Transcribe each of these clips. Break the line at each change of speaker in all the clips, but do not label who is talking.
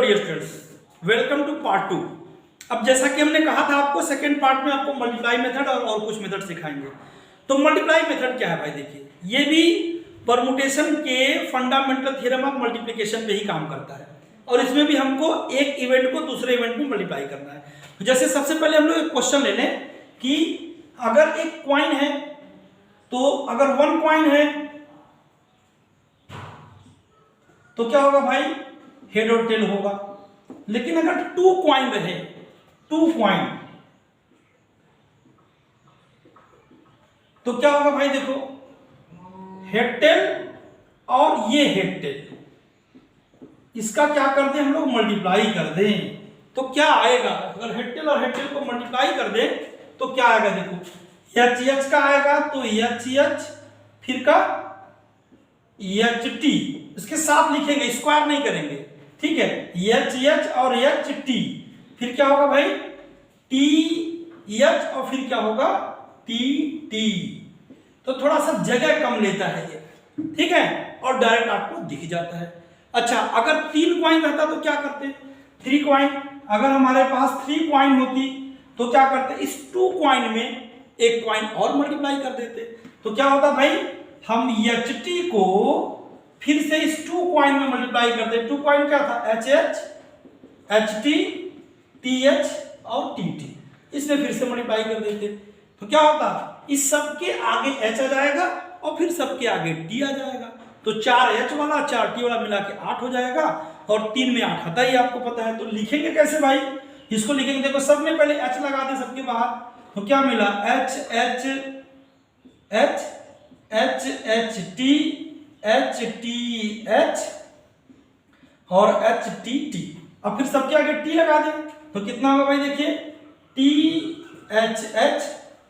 Dear students, welcome to part 2। अब जैसा कि हमने कहा था आपको सेकेंड पार्ट में आपको मल्टीप्लाई मेथड और कुछ मेथड सिखाएंगे। तो मल्टीप्लाई मेथड क्या है भाई, देखिए ये भी परमुटेशन के फंडामेंटल थ्योरम ऑफ मल्टीप्लिकेशन पे ही काम करता है और इसमें भी हमको एक इवेंट को दूसरे इवेंट में मल्टीप्लाई करना है। जैसे सबसे पहले हम लोग एक क्वेश्चन ले लें कि अगर एक कॉइन है, तो अगर 1 कॉइन है तो क्या होगा भाई, हेड और टेल होगा। लेकिन अगर 2 कॉइन रहे, 2 कॉइन, तो क्या होगा भाई, देखो हेड टेल और ये हेड टेल, इसका क्या कर दें हम लोग, मल्टीप्लाई कर दें। तो क्या आएगा, अगर हेड टेल और हेड टेल को मल्टीप्लाई कर दें तो क्या आएगा, देखो एच एच का आएगा तो एच एच, फिर का एच टी, इसके साथ लिखेंगे, स्क्वायर नहीं करेंगे, ठीक है। एच एच और एच टी, फिर क्या होगा भाई, टी एच और फिर क्या होगा, टी टी। तो थोड़ा सा जगह कम लेता है ये, ठीक है, और डायरेक्ट आपको दिख जाता है। अच्छा, अगर 3 कॉइन रहता तो क्या करते, 3 कॉइन, अगर हमारे पास 3 कॉइन होती तो क्या करते, इस 2 कॉइन में एक कॉइन और मल्टीप्लाई कर देते। तो क्या होता भाई, हम एच टी को फिर से इस 2 कॉइन में मल्टीप्लाई करते। 2 कॉइन क्या था, H H, H T, T H और टी टी, इसमें फिर से मल्टीप्लाई कर देते। तो क्या होता, इस सब के आगे एच आ जाएगा और फिर सबके आगे टी आ जाएगा। तो 4 एच वाला 4 टी वाला मिला के 8 हो जाएगा और 3 में 8 आता ही आपको पता है। तो लिखेंगे कैसे भाई, इसको लिखेंगे, देखो सब में पहले एच लगा दे सबके बाहर। तो क्या मिला, H H H H H T H T H और एच टी टी। अब फिर सबके आगे टी लगा दें तो कितना होगा भाई, देखिए टी एच एच,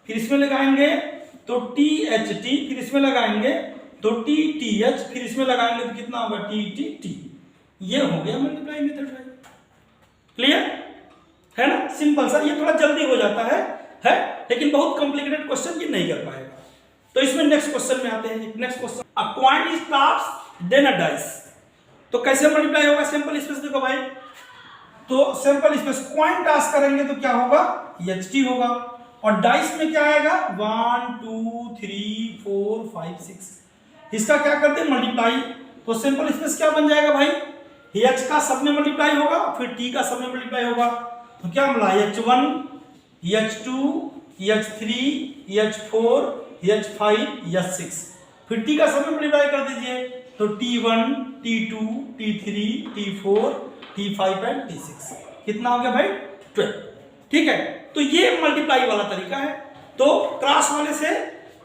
फिर इसमें लगाएंगे तो टी एच टी, फिर इसमें लगाएंगे तो टी टी एच, फिर इसमें लगाएंगे तो कितना होगा, टी टी टी। ये हो गया मल्टीप्लाई मेथड भाई, क्लियर है ना, सिंपल सा। ये थोड़ा जल्दी हो जाता है लेकिन बहुत कॉम्प्लिकेटेड क्वेश्चन ये नहीं कर पाएगा। तो इसमें नेक्स्ट क्वेश्चन में आते हैं। Next question, a coin is tossed then a dice. तो कैसे मल्टीप्लाई होगा, सिंपल स्पेस देखो भाई, तो सिंपल स्पेस कॉइन टॉस करेंगे तो क्या होगा, एच टी होगा, और डाइस में क्या आएगा, 1 2 3 4 5 6, इसका क्या करते हैं, मल्टीप्लाई। तो सिंपल स्पेस क्या बन जाएगा भाई, एच का सब में मल्टीप्लाई होगा, फिर टी का सब में मल्टीप्लाई होगा। तो क्या मिला, H1 H2 H3 H4 H5 H6, फिर टी का सब में मल्टीप्लाई कर दीजिए तो T1 T2 T3 T4 T5 and T6, कितना हो गया भाई, 12, ठीक है। तो ये मल्टीप्लाई वाला तरीका है। तो क्रॉस वाले से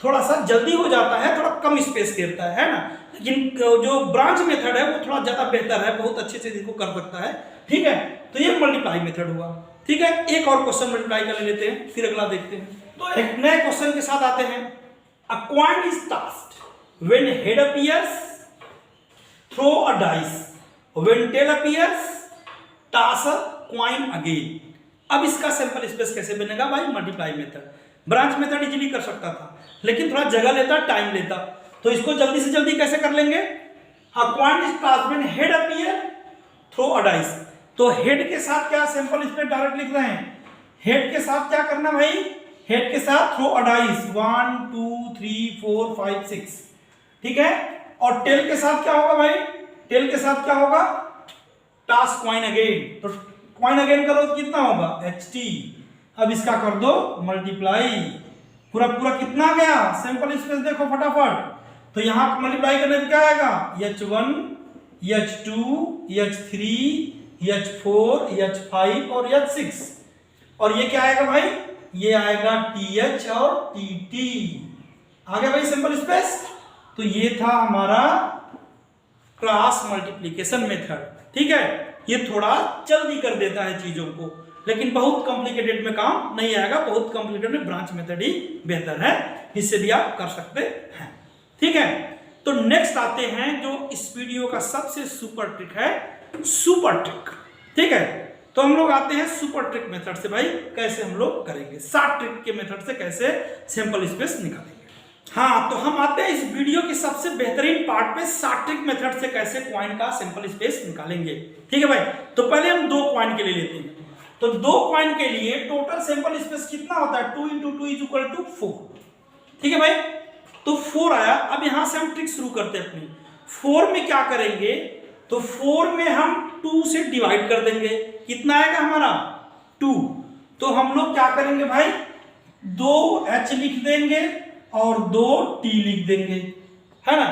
थोड़ा सा जल्दी हो जाता है, थोड़ा कम स्पेस घेरता है ना, लेकिन जो ब्रांच मेथड है वो थोड़ा ज्यादा बेहतर है, बहुत अच्छे से इसको कर सकता है, ठीक है। तो ये मल्टीप्लाई मेथड हुआ, ठीक है। एक और क्वेश्चन मल्टीप्लाई कर लेते हैं, फिर अगला देखते हैं। तो एक नए क्वेश्चन के साथ आते हैं। A coin is tossed when head appears, throw a dice, when tail appears, toss a coin again. अब इसका सैंपल स्पेस कैसे बनेगा भाई, multiply method. Branch method easily कर सकता था, लेकिन थोड़ा जगह लेता, टाइम लेता। तो इसको जल्दी से जल्दी कैसे कर लेंगे, a coin is tossed when head appear, throw a dice. तो हेड के साथ क्या, सिंपल स्पेस डायरेक्ट लिख रहे हैं, हेड के साथ क्या करना भाई, हेड के साथ थ्रो अ डाइस, 1 2 3 4 5 6, ठीक है। और टेल के साथ क्या होगा भाई, टेल के साथ क्या होगा, टॉस कॉइन अगेन। तो कॉइन अगेन करो तो कितना होगा, एच टी। अब इसका कर दो मल्टीप्लाई, पूरा पूरा कितना गया, सिंपल स्पेस देखो फटाफट। तो यहां मल्टीप्लाई करने पे क्या आएगा, H1 H2 H3 H4 H5 और H6, और ये क्या आएगा भाई, ये आएगा TH और TT। आ गया भाई सिंपल स्पेस। तो ये था हमारा क्रॉस मल्टीप्लिकेशन मेथड, ठीक है। ये थोड़ा जल्दी कर देता है चीजों को, लेकिन बहुत कॉम्प्लिकेटेड में काम नहीं आएगा। बहुत कॉम्प्लिकेटेड में ब्रांच मेथड ही बेहतर है, इससे भी आप कर सकते हैं, ठीक है। तो नेक्स्ट आते हैं जो इस वीडियो का सबसे सुपर ट्रिक है, सुपर ट्रिक, ठीक है। तो हम लोग आते हैं सुपर ट्रिक मेथड से भाई, कैसे हम लोग करेंगे, शॉर्ट ट्रिक के मेथड से कैसे सैंपल स्पेस निकालेंगे। हाँ, तो हम आते हैं इस वीडियो के सबसे बेहतरीन पार्ट पे, शॉर्ट मेथड से कैसे कॉइन का सैंपल स्पेस निकालेंगे। ठीक है भाई, तो पहले हम 2 कॉइन के लिए लेते हैं। तो 2 कॉइन के लिए टोटल सैंपल स्पेस कितना होता है, 2 × 2 = 4। ठीक है भाई, तो 4 आया। अब यहां से हम ट्रिक शुरू करते हैं अपनी। 4 में क्या करेंगे, तो 4 में हम 2 से डिवाइड कर देंगे। कितना आएगा हमारा 2। तो हम लोग क्या करेंगे भाई, 2h लिख देंगे और 2t लिख देंगे, है ना।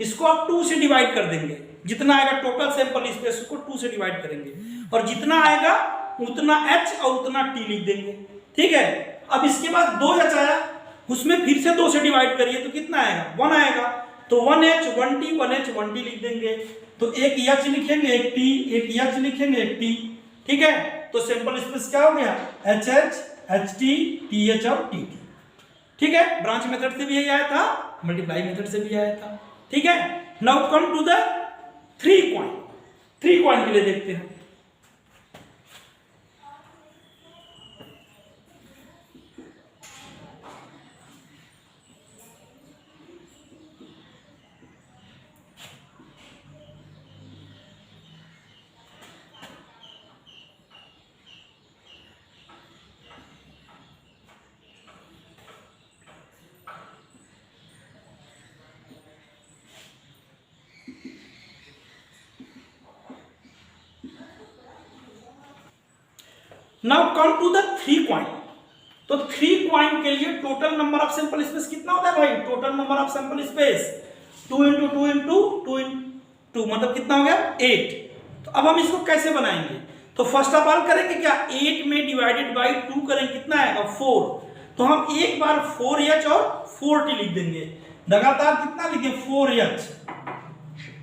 इसको आप 2 से डिवाइड कर देंगे, जितना आएगा टोटल सैंपल स्पेस को 2 से डिवाइड करेंगे, और जितना आएगा उतना h और उतना t लिख देंगे। ठीक है, अब इसके बाद 2h आया, उसमें फिर से 2 से डिवाइड करिए तो कितना आएगा, 1 आएगा। तो 1h 1t 1h 1t लिख देंगे। तो एक h लिखेंगे, एक t, एक h लिखेंगे, एक t। ठीक है, तो सैंपल स्पेस क्या हो गया, hh ht th और tt। ठीक है, ब्रांच मेथड से भी यही आया था, मल्टीप्लाई मेथड से भी आया था। ठीक है, now come to the 3 coin. 3 coin के लिए देखते हैं। Now come to the 3 coin. तो 3 कॉइन के लिए total number of sample space कितना होता है भाई, total number of sample space 2 × 2 × 2 × 2 मतलब कितना हो गया 8। तो अब हम इसको कैसे बनाएंगे, तो फर्स्ट ऑफ ऑल करेंगे क्या, 8 में डिवाइडेड बाई 2 करेंगे, कितना आएगा 4। तो हम एक बार 4h और 4t लिख देंगे, लगातार कितना लिखे 4h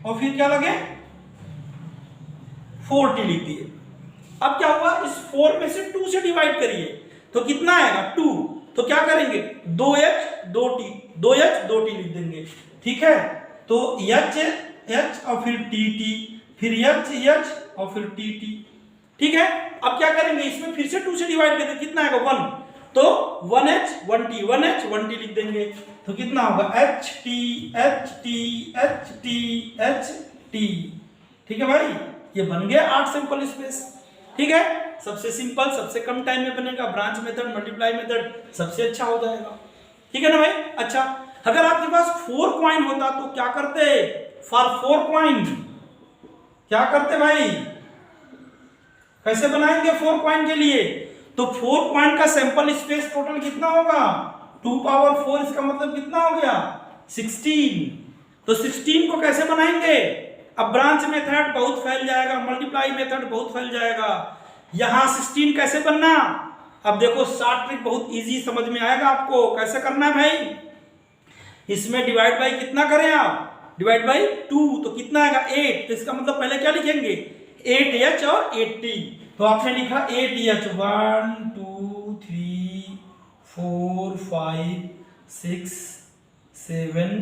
और फिर क्या लगे 4t लिख दिए। अब क्या हुआ, इस 4 में से 2 से डिवाइड करिए तो कितना आएगा 2। तो क्या करेंगे 2h 2t 2h 2t लिख देंगे। ठीक है, तो h h और फिर tt, फिर h h और फिर tt। ठीक है, अब क्या करेंगे, इसमें फिर से 2 से डिवाइड करेंगे, कितना आएगा 1। तो 1h 1t 1h 1t लिख देंगे। तो कितना होगा ht ht ht ht। ठीक है भाई, ये बन गया 8 सैंपल स्पेस। ठीक है, सबसे सिंपल, सबसे कम टाइम में बनेगा, ब्रांच मेथड मल्टीप्लाई मेथड सबसे अच्छा हो जाएगा। ठीक है ना भाई। अच्छा, अगर आपके पास 4 कॉइन होता तो क्या करते, फॉर 4 कॉइन क्या करते भाई, कैसे बनाएंगे 4 कॉइन के लिए, तो 4 कॉइन का सैंपल स्पेस टोटल कितना होगा 2 पावर 4, इसका मतलब कितना हो गया 16। तो 16 को कैसे बनाएंगे, अब ब्रांच मेथड बहुत फैल जाएगा, मल्टीप्लाई मेथड बहुत फैल जाएगा, यहां 16 कैसे बनना। अब देखो शॉर्ट ट्रिक बहुत इजी समझ में आएगा आपको, कैसे करना है भाई, इसमें डिवाइड बाई कितना करें आप, डिवाइड बाई 2, तो कितना आएगा 8। तो इसका मतलब पहले क्या लिखेंगे 8h और 8t। तो आपने लिखा 8h 1 2 3 4 5 6 7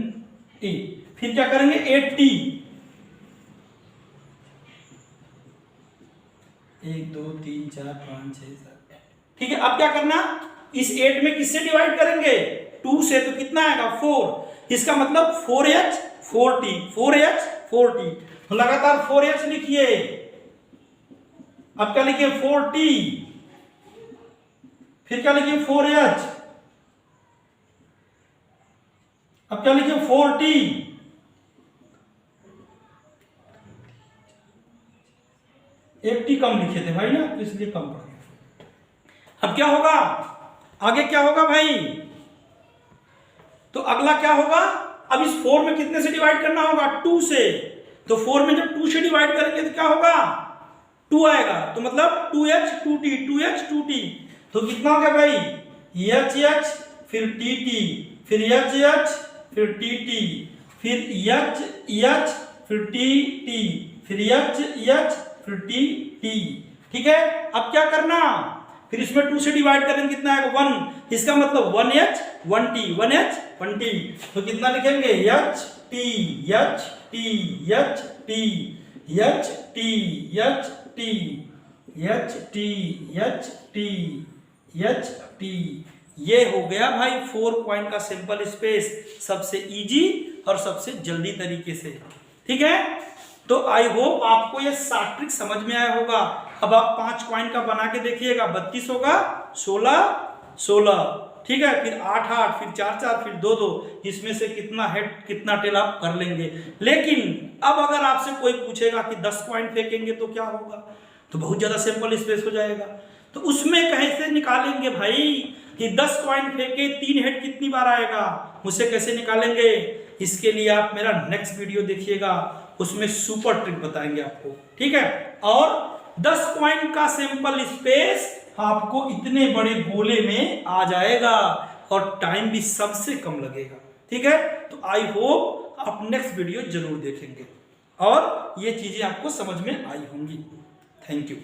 8, फिर क्या करेंगे 8t 1 2 3 4 5 6 7 8। ठीक है, अब क्या करना, इस 8 में किससे डिवाइड करेंगे 2 से, तो कितना आएगा 4। इसका मतलब 4h 4t 4h 4t। तो लगातार 4h लिखिए, अब क्या लिखिए 4t, फिर क्या लिखिए 4h, अब क्या लिखिए 4t, एक टी कम लिखे थे भाई ना, तो इसलिए कम पड़ गया। अब क्या होगा, आगे क्या होगा भाई, तो अगला क्या होगा, अब इस 4 में कितने से डिवाइड करना होगा 2 से। तो 4 में जब 2 से डिवाइड करेंगे तो क्या होगा 2 आएगा, तो मतलब 2h 2t 2h 2t। तो कितना हो गया भाई h फिर tt, फिर h फिर tt, फिर h फिर tt, फिर h फिर tt। ठीक है, अब क्या करना, फिर इसमें 2 से डिवाइड करेंगे कितना आएगा 1, इसका मतलब 1h 1t 1h 1t। तो कितना लिखेंगे h t h t h t h t h t h t h t h t ये हो गया भाई 4 कॉइन का सैंपल स्पेस, सबसे इजी और सबसे जल्दी तरीके से। ठीक है, तो आई होप आपको ये 7 ट्रिक समझ में आया होगा। अब आप 5 कॉइन का बना के देखिएगा, 32 होगा, 16 16, ठीक है, फिर 8 8, फिर 4 4, फिर 2 2, इसमें से कितना हेड कितना टेल आप कर लेंगे। लेकिन अब अगर आपसे कोई पूछेगा कि 10 कॉइन फेंकेंगे तो क्या होगा, तो बहुत ज्यादा सैंपल स्पेस हो जाएगा। तो उसमें कैसे निकालेंगे भाई कि 10 कॉइन फेंके 3 हेड कितनी बार आएगा, उसे कैसे निकालेंगे? इसके लिए आप मेरा नेक्स्ट वीडियो देखिएगा, उसमें सुपर ट्रिक बताएंगे आपको। ठीक है, और 10 कॉइन का सैंपल स्पेस आपको इतने बड़े गोले में आ जाएगा और टाइम भी सबसे कम लगेगा। ठीक है, तो आई होप आप नेक्स्ट वीडियो जरूर देखेंगे और ये चीजें आपको समझ में आई होंगी। Thank you.